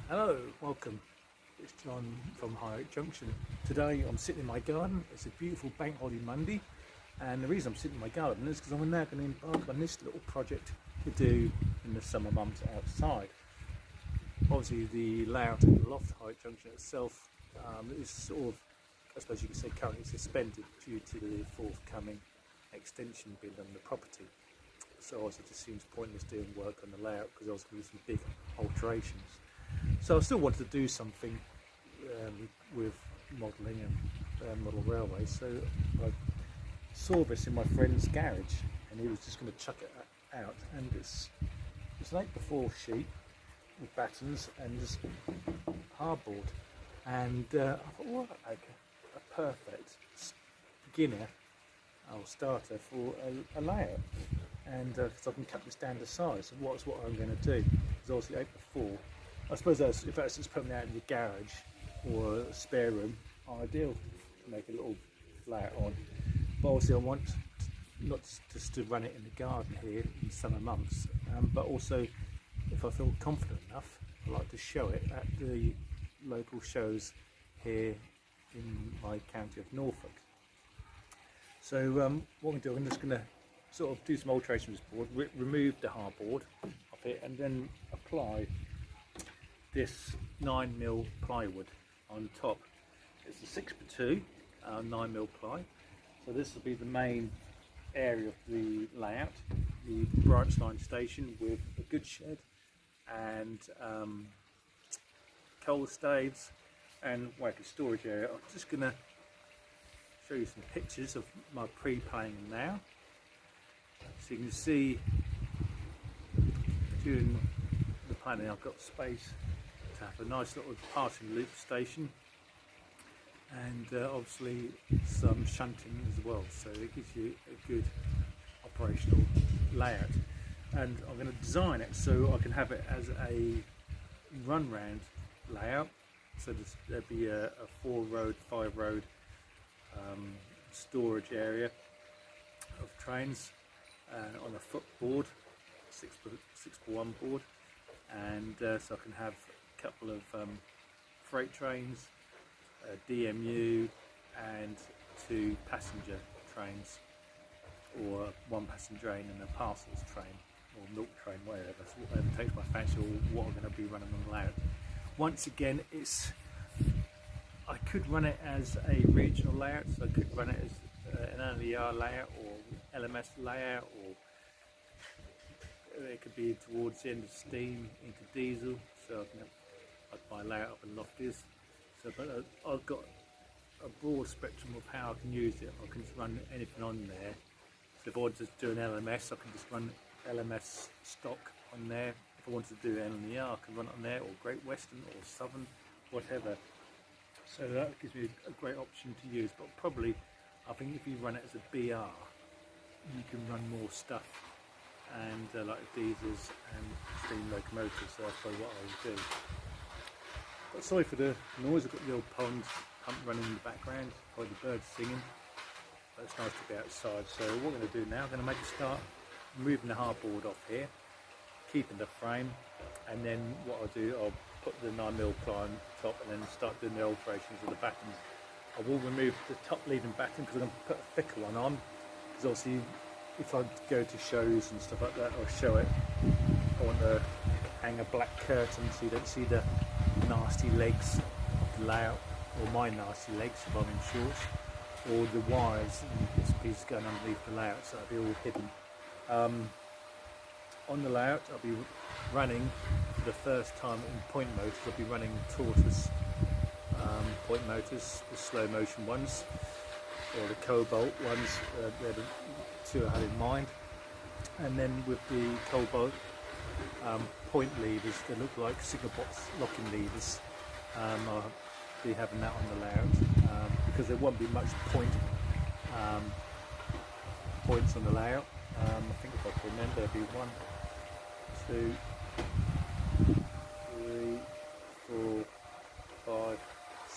Hello, welcome. It's John from Highgate Junction. Today I'm sitting in my garden. It's a beautiful bank holiday Monday, and the reason I'm sitting in my garden is because I'm now going to embark on this little project to do in the summer months outside. Obviously the layout of the loft Highgate Junction itself is sort of, I suppose you could say, currently suspended due to the forthcoming extension bid on the property. So obviously it just seems pointless doing work on the layout because there's going to be some big alterations. So I still wanted to do something with modelling and model railways. So I saw this in my friend's garage, and he was just going to chuck it out. And it's an 8x4 sheet with battens and just hardboard. And I thought, well, okay, a perfect beginner or starter for a layout. And so I can cut this down to size. So what's what I'm going to do? It's obviously 8x4. I suppose if that's just putting it out in your garage or a spare room, ideal to make a little layout on. But obviously I want not just to run it in the garden here in summer months, but also if I feel confident enough, I like to show it at the local shows here in my county of Norfolk. So what I'm doing, I'm just going to sort of do some alterations with this board, remove the hardboard off it, and then apply this 9mm plywood on top. It's a 6x2 9mm ply. So this will be the main area of the layout, the branch line station with a good shed and coal staves and wagon storage area. I'm just going to show you some pictures of my pre-planning now. So you can see during the planning I've got space to have a nice little passing loop station and obviously some shunting as well, so it gives you a good operational layout. And I'm going to design it so I can have it as a run round layout, so there'll be a 4-road, 5-road storage area of trains on a footboard, 6x1 board, and so I can have a couple of freight trains, DMU, and 2 passenger trains, or 1 passenger train and a parcels train or milk train, whatever takes my fancy, or what I'm going to be running on the layout. Once again, I could run it as a regional layout, so I could run it as an LER layout or LMS layout, or it could be towards the end of steam into diesel, so I can have my layout up and loft is. So, but I've got a broad spectrum of how I can use it. I can just run anything on there. So if I wanted to do an LMS, I can just run LMS stock on there. If I wanted to do LER, I can run it on there, or Great Western or Southern, whatever. So that gives me a great option to use. But probably, I think if you run it as a BR, you can run more stuff, and like diesels and steam locomotives. So that's probably what I would do. But sorry for the noise. I've got the old pump running in the background, probably the birds singing. But it's nice to be outside. So what I'm going to do now, I'm going to make a start moving the hardboard off here, keeping the frame, and then what I'll do, I'll put the 9mm ply on top and then start doing the alterations of the battens. I will remove the top leading batten because I'm going to put a thicker one on, because obviously if I go to shows and stuff like that, I'll show it. I want to hang a black curtain so you don't see the nasty legs of the layout, or my nasty legs if I'm in shorts, or the wires and bits and pieces going underneath the layout, so that'll be all hidden. On the layout I'll be running for the first time in point motors. I'll be running tortoise point motors, the slow motion ones, or the cobalt ones. They're the 2 I had in mind. And then with the cobalt point levers, they look like cigar box locking levers. I'll be having that on the layout because there won't be much points on the layout. I think if I can remember, there'll be 1, 2, 3, 4, 5.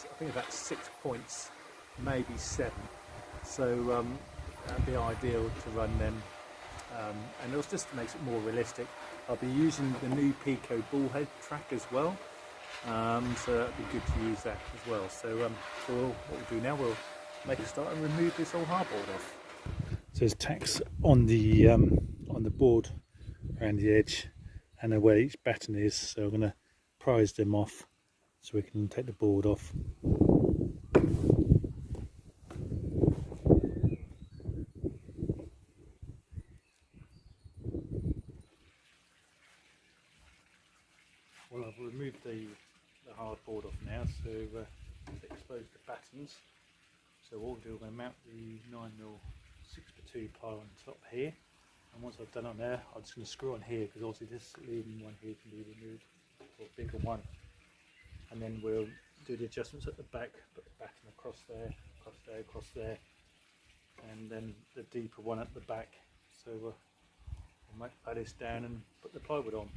I think about 6 points, maybe 7. So that'd be ideal to run them, and it just makes it more realistic. I'll be using the new Pico bullhead track as well, So that'd be good to use that as well. So, what we'll do now, we'll make a start and remove this old hardboard off. So there's tacks on the board around the edge and where each batten is. So I'm going to prise them off so we can take the board off. Well, I've removed the hardboard off now, so to expose the battens. So what we'll do, we're going to mount the 9mm 6x2 pile on top here, and once I've done it on there, I'm just going to screw on here, because obviously this leading one here can be removed, or a bigger one, and then we'll do the adjustments at the back, put the batten across there, across there, across there, and then the deeper one at the back. So we'll lay this down and put the plywood on.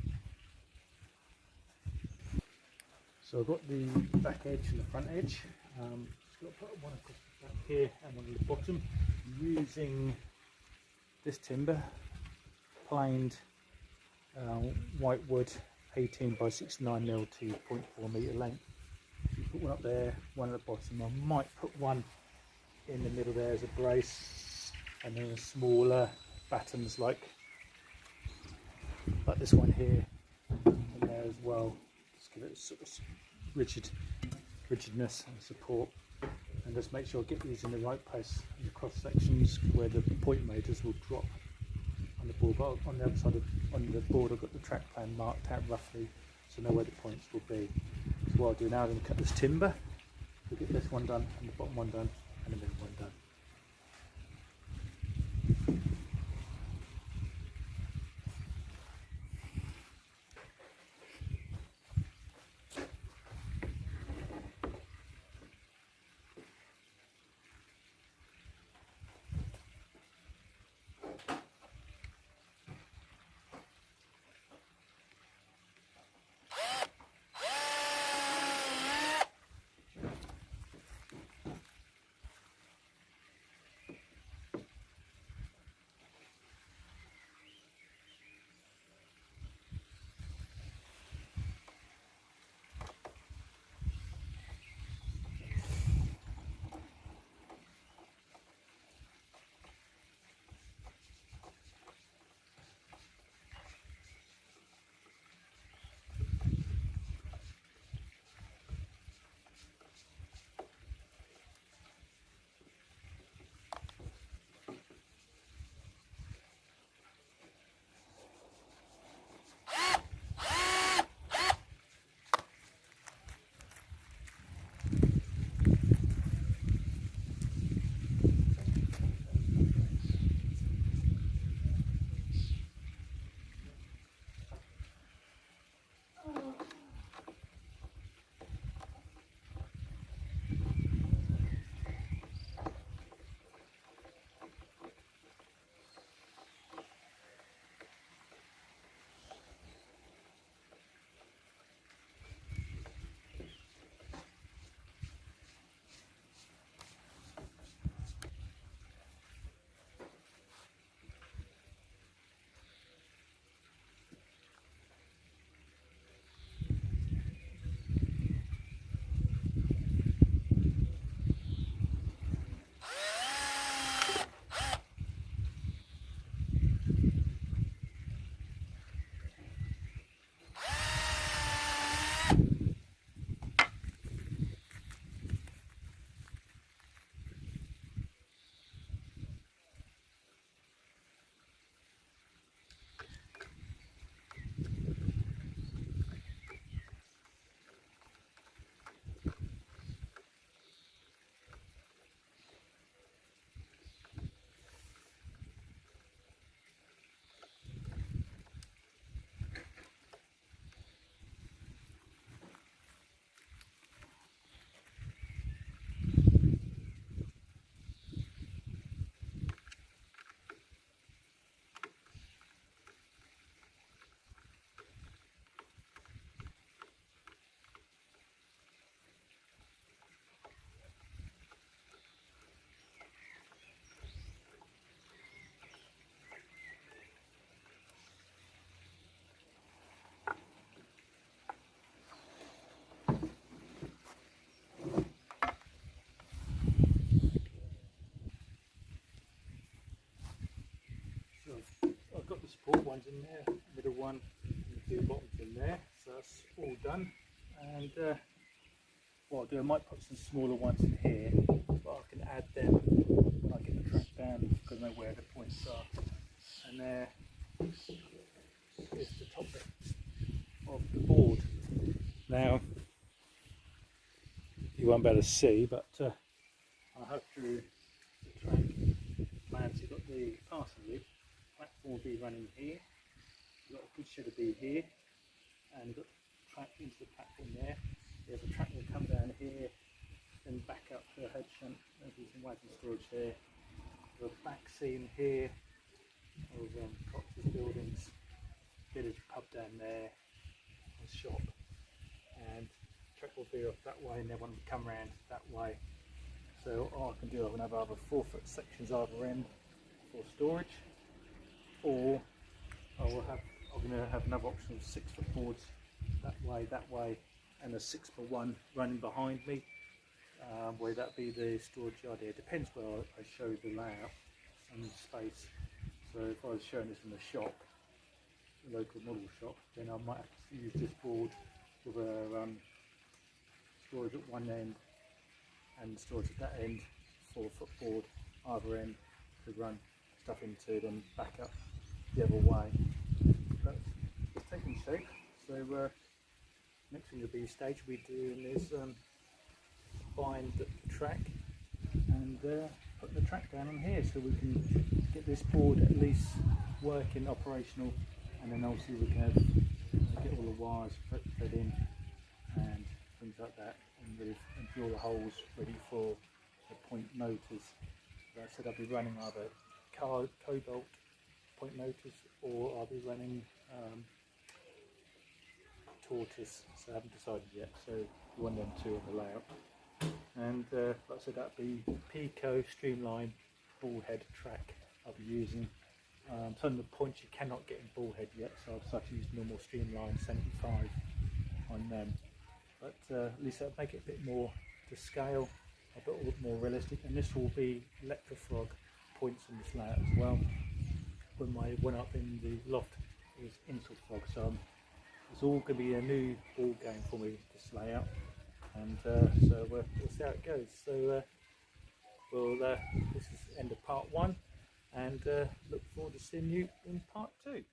So I've got the back edge and the front edge. Just got to put one across the back here and one at the bottom. I'm using this timber, planed white wood, 18 by 69mm to 0.4 metre length. Put one up there, one at the bottom. I might put one in the middle there as a brace, and then a smaller battens like this one here in there as well. Just give it a sort of rigidness and support, and just make sure I get these in the right place in the cross sections where the point motors will drop on the board. But on the other side on the board, I've got the track plan marked out roughly, so I know where the points will be. So what I'll do now, I'm going to cut this timber. We'll get this one done, and the bottom one done, and the middle one done. support ones in there, middle one, and the two bottoms in there. So that's all done. And what I'll do, I might put some smaller ones in here, but I can add them when I get the track down because I know where the points are. And there is the top bit of the board. Now, you won't be able to see, but I have drew the track plan. So you've got the passing loop, platform will be running here, you've got a good shed will be here, and you've got the track into the platform there. Yeah, the track will come down here, then back up to the head shunt. There's some wagon storage there. The back scene here of Cox's buildings, village pub down there, and shop, and track will be off that way, and then one will come round that way. So all I can do, I can have either 4-foot sections either end for storage, or I'm going to have another option of 6-foot boards that way, and a 6x1 running behind me, where that be the storage yard here. It depends where I show the layout and the space. So if I was showing this in the shop, the local model shop, then I might have to use this board with a storage at one end and storage at that end, 4-foot board either end to run stuff into, then back up the other way. But it's taking shape. So next thing will be stage we're doing is find the track and put the track down on here, so we can get this board at least working, operational, and then obviously we can have, get all the wires fed in and things like that, and really drill the holes ready for the point motors. Like I said, I'll be running either cobalt point motors, or I'll be running tortoise, so I haven't decided yet. So one of them two on the layout. And like I said, that'd be Pico streamline ball head track I'll be using. Some of the points you cannot get in ball head yet, so I'll start to use normal streamline 75 on them. But at least that'll make it a bit more to scale, a bit more realistic. And this will be Electrofrog points on this layout as well. When my one up in the loft is Insulfrog, so it's all going to be a new ball game for me, this layout. And so we'll see how it goes. So this is the end of part 1, and look forward to seeing you in part 2.